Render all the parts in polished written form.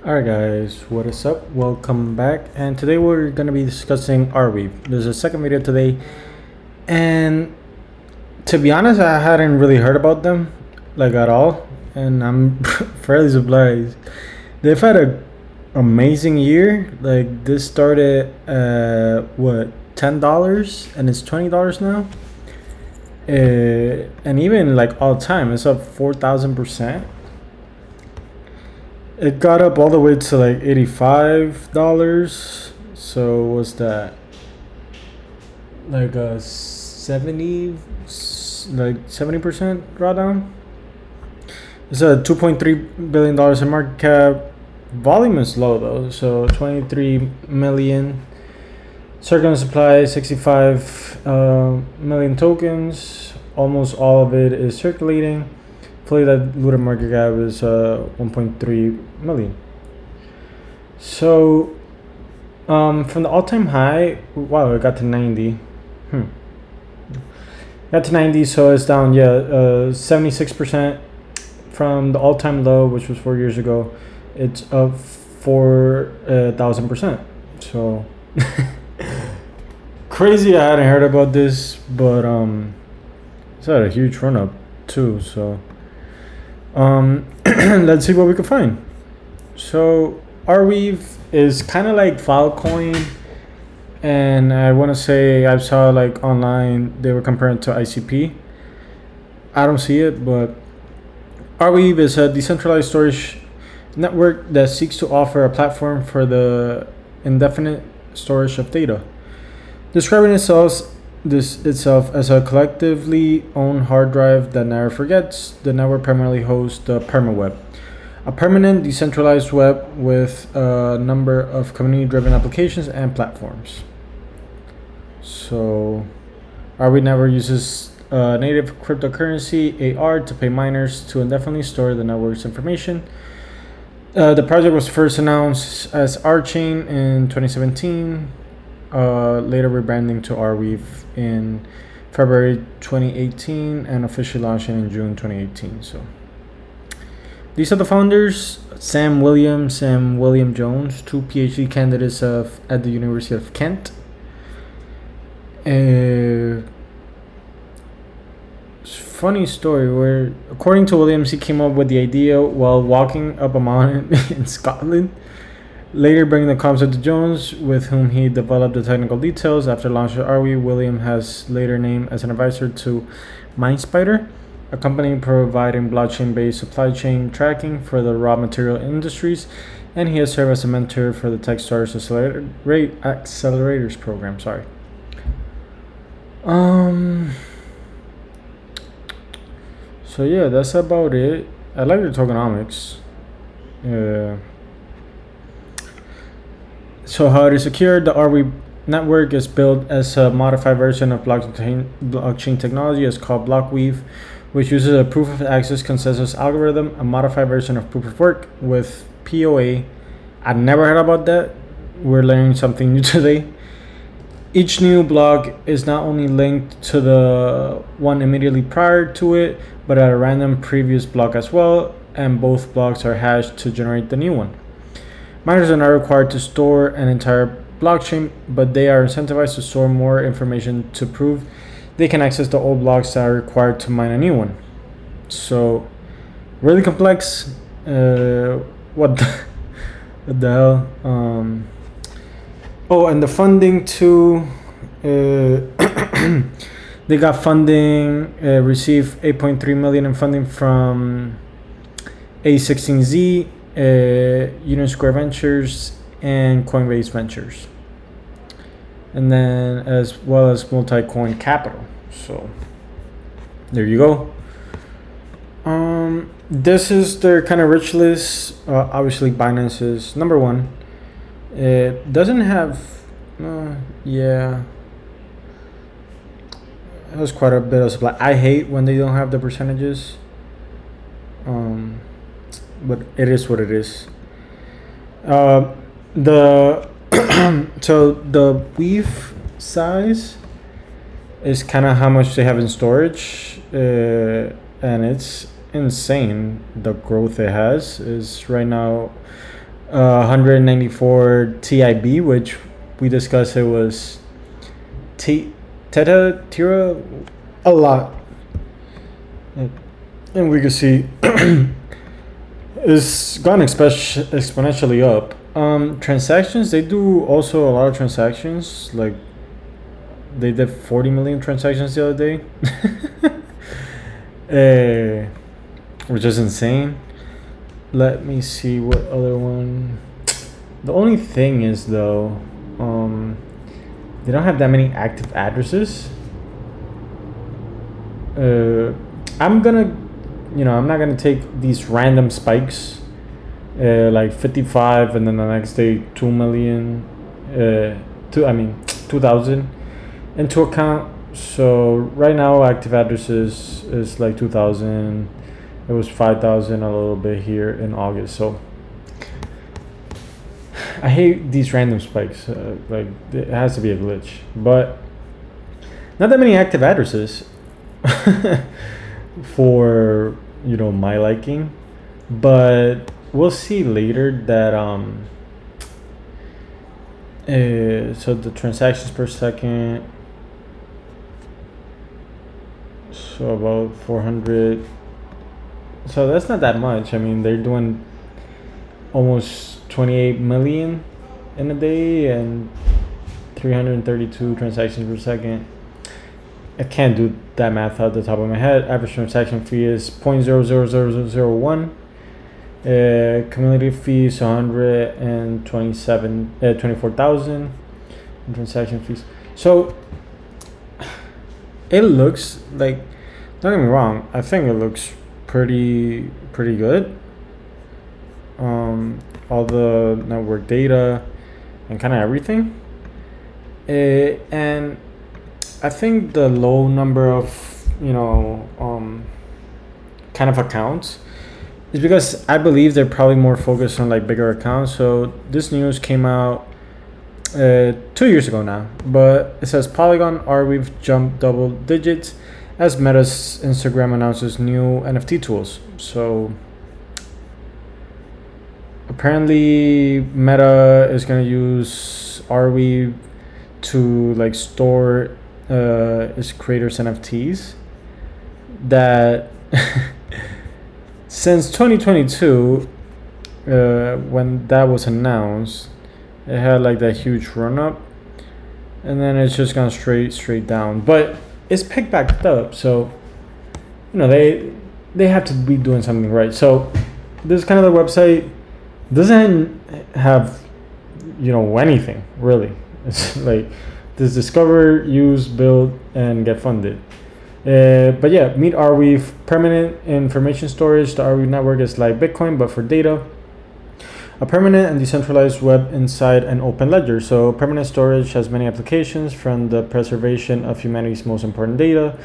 Alright guys, what is up? Welcome back, and today we're going to be discussing Arweave. There's a second video today, and to be honest, I hadn't really heard about them like at all, and I'm fairly surprised. They've had a amazing year. Like, this started at what, $10 and it's $20 now, and even like all time it's up 4,000%. It got up all the way to like $85. So what's that? Like a 70% drawdown. It's a $2.3 billion in market cap. Volume is low though, so 23 million. Circulating supply 65 million tokens. Almost all of it is circulating. Fully diluted market cap is 1.3 million. So from the all-time high, wow, it got to 90. Got to 90, so it's down 76% from the all-time low, which was 4 years ago. It's up 4,000%. So crazy. I hadn't heard about this, but it's had a huge run up too. So let's see what we can find. So Arweave is kind of like Filecoin, and I want to say I saw like online they were comparing it to ICP. I don't see it, but Arweave is a decentralized storage network that seeks to offer a platform for the indefinite storage of data, describing itself as a collectively owned hard drive that never forgets. The network primarily hosts the Permaweb, a permanent decentralized web with a number of community-driven applications and platforms. So Arweave never uses native cryptocurrency AR to pay miners to indefinitely store the network's information. The project was first announced as Archain in 2017. Later rebranding to Arweave in February 2018 and officially launching in June 2018. So these are the founders: Sam William Jones, two PhD candidates at the University of Kent. Funny story where, according to Williams, he came up with the idea while walking up a mountain in Scotland. Later bringing the concept to Jones, with whom he developed the technical details. After launch of Arweave, William has later named as an advisor to MindSpider, a company providing blockchain-based supply chain tracking for the raw material industries, and he has served as a mentor for the Tech Starters Accelerators program. So yeah, that's about it. I like the tokenomics. So how it is secured: the Arweave network is built as a modified version of blockchain technology. It's called Blockweave, which uses a proof of access consensus algorithm, a modified version of proof of work with POA. I never heard about that. We're learning something new today. Each new block is not only linked to the one immediately prior to it, but at a random previous block as well, and both blocks are hashed to generate the new one. Miners are not required to store an entire blockchain, but they are incentivized to store more information to prove they can access the old blocks that are required to mine a new one. So, really complex. What the hell? Oh, and the funding too. They got funding. Received 8.3 million in funding from A16Z. Union Square Ventures and Coinbase Ventures, and then as well as Multicoin Capital. So there you go. This is their kind of rich list. Obviously Binance is number one. It doesn't have it has quite a bit of supply. I hate when they don't have the percentages, but it is what it is. The so the weave size is kind of how much they have in storage, and it's insane. The growth it has is right now 194 TIB, which we discussed it was Teta Tira a lot. And we can see it's gone exponentially up. Transactions, they do also a lot of transactions. Like they did 40 million transactions the other day, which is insane. Let me see what other one. The only thing is though, they don't have that many active addresses. I'm not gonna take these random spikes, like 55, and then the next day 2 million, 2,000 into account. So right now active addresses is like 2,000. It was 5,000 a little bit here in August. So I hate these random spikes. Like it has to be a glitch, but not that many active addresses for my liking. But we'll see later that so the transactions per second, so about 400. So that's not that much. I mean, they're doing almost 28 million in a day and 332 transactions per second. I can't do that math out the top of my head. Average transaction fee is 0.00001. Cumulative fee is 24,000 in transaction fees. So it looks like, don't get me wrong, I think it looks pretty good. All the network data and kind of everything, and I think the low number of kind of accounts is because I believe they're probably more focused on like bigger accounts. So this news came out 2 years ago now, but it says Polygon Arweave jumped double digits as Meta's Instagram announces new NFT tools. So apparently Meta is going to use Arweave to like store its creators NFTs that since 2022, when that was announced, it had like that huge run up, and then it's just gone straight down. But it's picked back up, so they have to be doing something right. So this kind of the website doesn't have anything really. It's like this: discover, use, build, and get funded. But yeah, meet Arweave. Permanent information storage. The Arweave network is like Bitcoin but for data. A permanent and decentralized web inside an open ledger. So permanent storage has many applications, from the preservation of humanity's most important data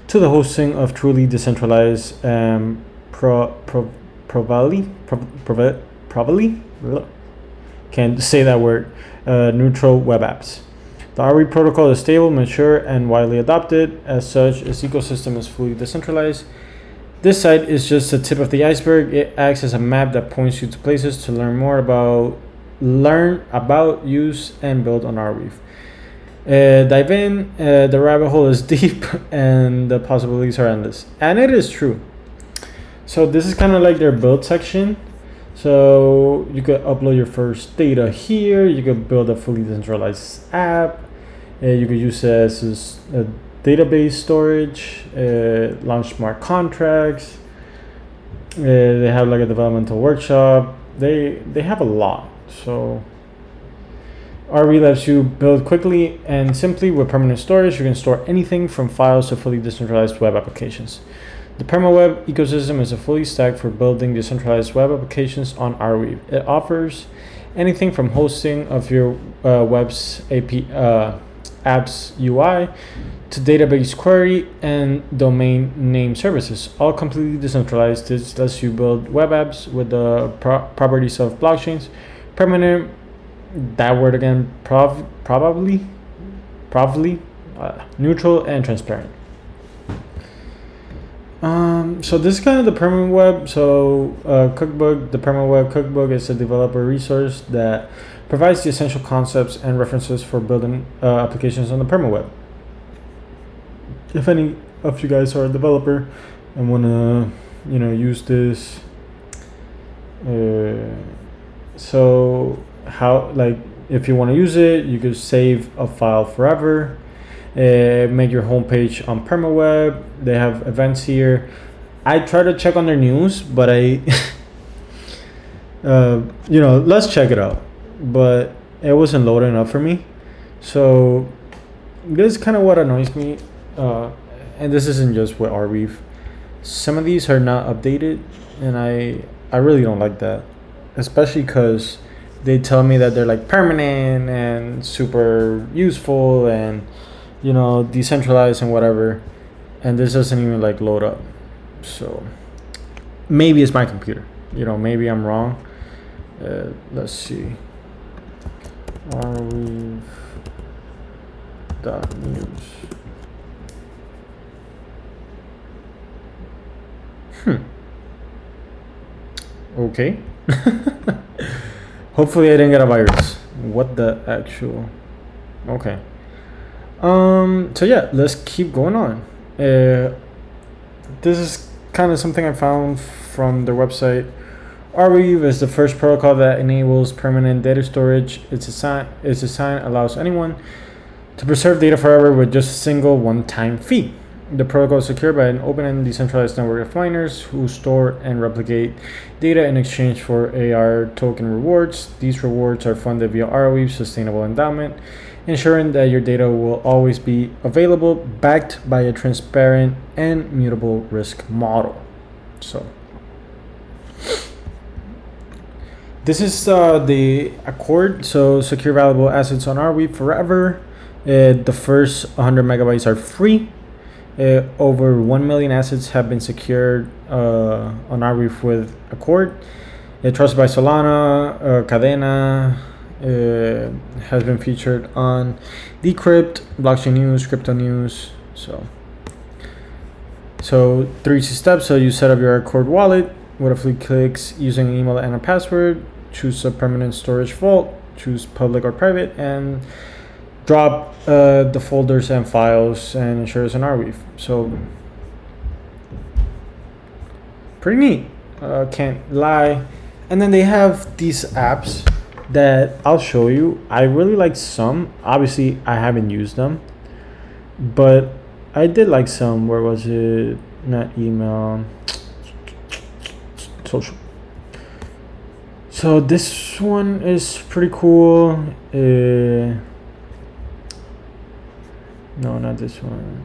to the hosting of truly decentralized probably can't say that word, neutral web apps. The Arweave protocol is stable, mature, and widely adopted. As such, its ecosystem is fully decentralized. This site is just the tip of the iceberg. It acts as a map that points you to places to learn about, use, and build on Arweave. Dive in. The rabbit hole is deep, and the possibilities are endless. And it is true. So this is kind of like their build section. So you could upload your first data here. You could build a fully decentralized app. You could use it as a database storage, launch smart contracts. They have like a developmental workshop. They have a lot. So Arweave lets you build quickly and simply with permanent storage. You can store anything from files to fully decentralized web applications. The Permaweb ecosystem is a fully stack for building decentralized web applications on Arweave. It offers anything from hosting of your web's apps UI to database query and domain name services, all completely decentralized. This lets you build web apps with the properties of blockchains, permanent, that word again, probably, neutral and transparent. So this is kind of the Permaweb. So cookbook, the Permaweb cookbook is a developer resource that provides the essential concepts and references for building applications on the Permaweb. If any of you guys are a developer and want to, use this, so how, like, if you want to use it, you could save a file forever. Make your homepage on Permaweb. They have events here. I try to check on their news, but let's check it out. But it wasn't loading up for me. So this is kind of what annoys me. And this isn't just with Arweave. Some of these are not updated, and I really don't like that. Especially because they tell me that they're like permanent and super useful and decentralized and whatever, and this doesn't even like load up. So maybe it's my computer, maybe I'm wrong. Let's see, Arweave.news. Okay. Hopefully I didn't get a virus. What the actual? Okay. So yeah, let's keep going on. This is kind of something I found from their website. Arweave is the first protocol that enables permanent data storage. Its design allows anyone to preserve data forever with just a single one-time fee. The protocol is secured by an open and decentralized network of miners who store and replicate data in exchange for AR token rewards. These rewards are funded via Arweave's sustainable endowment, ensuring that your data will always be available, backed by a transparent and mutable risk model. So this is the Accord. So secure valuable assets on Arweave forever. The first 100 megabytes are free. Over 1 million assets have been secured on Arweave with Accord. Trusted by Solana, Cadena, has been featured on Decrypt, Blockchain News, Crypto News. So 3 easy steps. So you set up your Accord wallet with a few clicks using an email and a password. Choose a permanent storage vault. Choose public or private, and drop the folders and files and ensure it's on Arweave. So pretty neat. Can't lie. And then they have these apps that I'll show you. I really like some. Obviously, I haven't used them, but I did like some. Where was it? Not email. Social. So this one is pretty cool. No, not this one.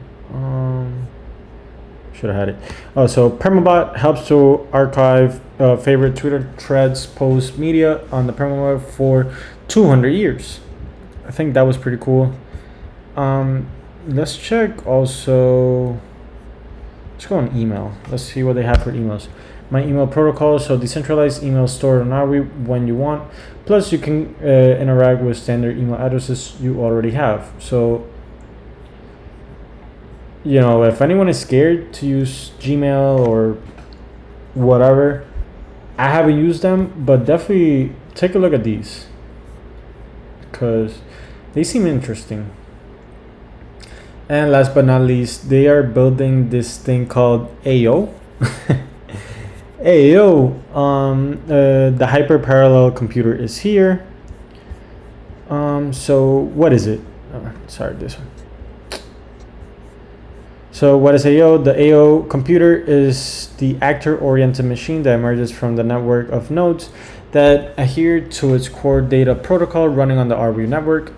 Should have had it. Oh, so Permabot helps to archive favorite Twitter threads, posts, media on the Permaweb for 200 years. I think that was pretty cool. Let's check also. Let's go on email. Let's see what they have for emails. My email protocol. So decentralized email stored on Arweave when you want. Plus, you can interact with standard email addresses you already have. So, if anyone is scared to use Gmail or whatever, I haven't used them, but definitely take a look at these because they seem interesting. And last but not least, they are building this thing called AO. AO, the hyper parallel computer is here. So what is it? Sorry, this one. So what is AO? The AO computer is the actor-oriented machine that emerges from the network of nodes that adhere to its core data protocol running on the Arweave network.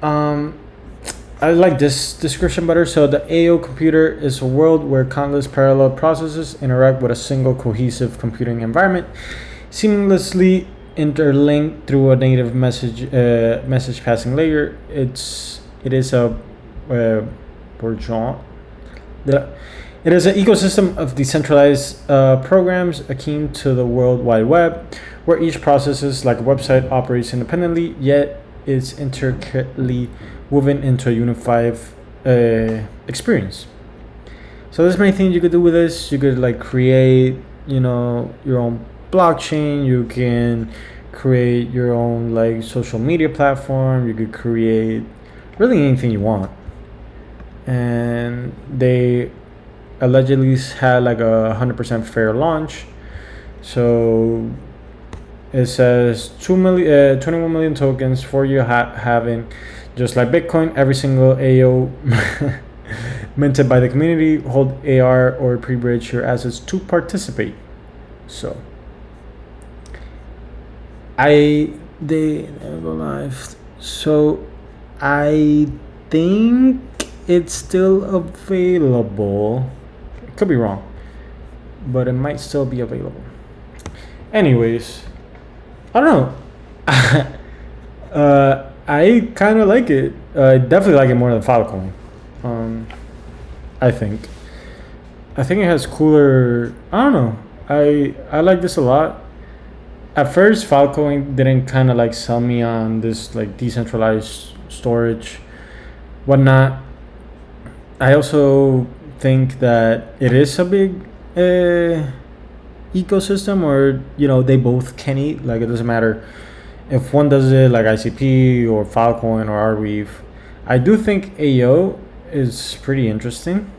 I like this description better. So the AO computer is a world where countless parallel processes interact with a single cohesive computing environment, seamlessly interlinked through a native message passing layer. It is an ecosystem of decentralized programs akin to the World Wide Web, where each process, like a website, operates independently, yet is intricately woven into a unified experience. So there's many things you could do with this. You could like create, you know, your own blockchain. You can create your own like social media platform. You could create really anything you want. And they allegedly had like a 100% fair launch. So it says 21 million tokens for you having, just like Bitcoin, every single AO minted by the community. Hold AR or pre-bridge your assets to participate. So they go live. So I think it's still available. Could be wrong, but it might still be available. Anyways, I don't know. I kind of like it. I definitely like it more than Filecoin. I think it has cooler. I don't know. I like this a lot. At first, Filecoin didn't kind of like sell me on this like decentralized storage, whatnot. I also think that it is a big ecosystem, or you know, they both can eat. Like it doesn't matter if one does it like ICP or Filecoin or Arweave. I do think AO is pretty interesting,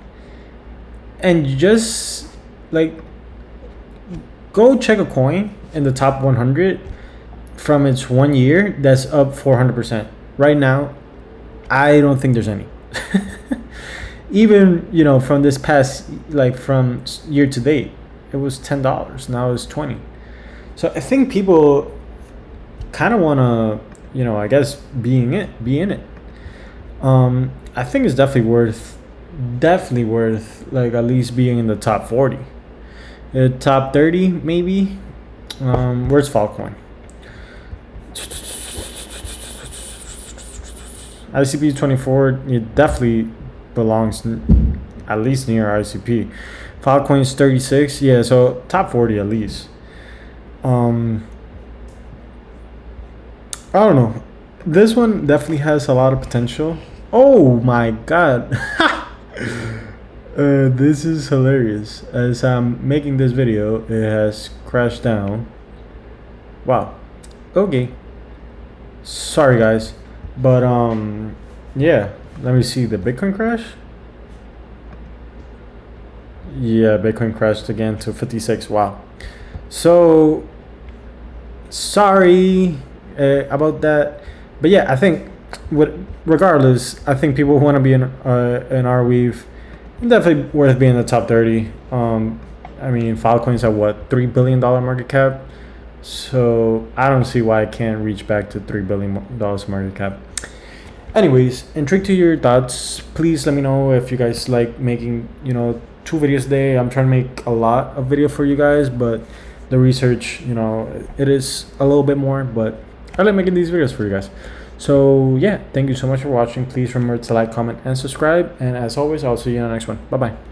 and just like go check a coin in the top 100 from its 1 year that's up 400%. Right now, I don't think there's any. Even, you know, from this past, like from year to date, it was $10. Now it's 20. So I think people kind of want to, you know, I guess be in it. I think it's definitely worth like at least being in the top 40, top 30 maybe. Where's Filecoin? ICP 24. It definitely belongs at least near ICP. Filecoin's 36. Yeah, so top 40 at least. I don't know. This one definitely has a lot of potential. Oh my god. This is hilarious. As I'm making this video, it has crashed down. Wow. Okay. Sorry guys. But yeah, let me see the Bitcoin crash. Yeah, Bitcoin crashed again to 56. Wow. So sorry about that. But yeah, I think regardless, I think people who want to be in Arweave, definitely worth being in the top 30. I mean, Filecoin's at what, $3 billion market cap? So I don't see why I can't reach back to $3 billion market cap. Anyways, intrigued to your thoughts. Please let me know if you guys like making, you know, 2 videos a day. I'm trying to make a lot of video for you guys, but the research, you know, it is a little bit more, but I like making these videos for you guys. So yeah, thank you so much for watching. Please remember to like, comment, and subscribe. And as always, I'll see you in the next one. Bye bye.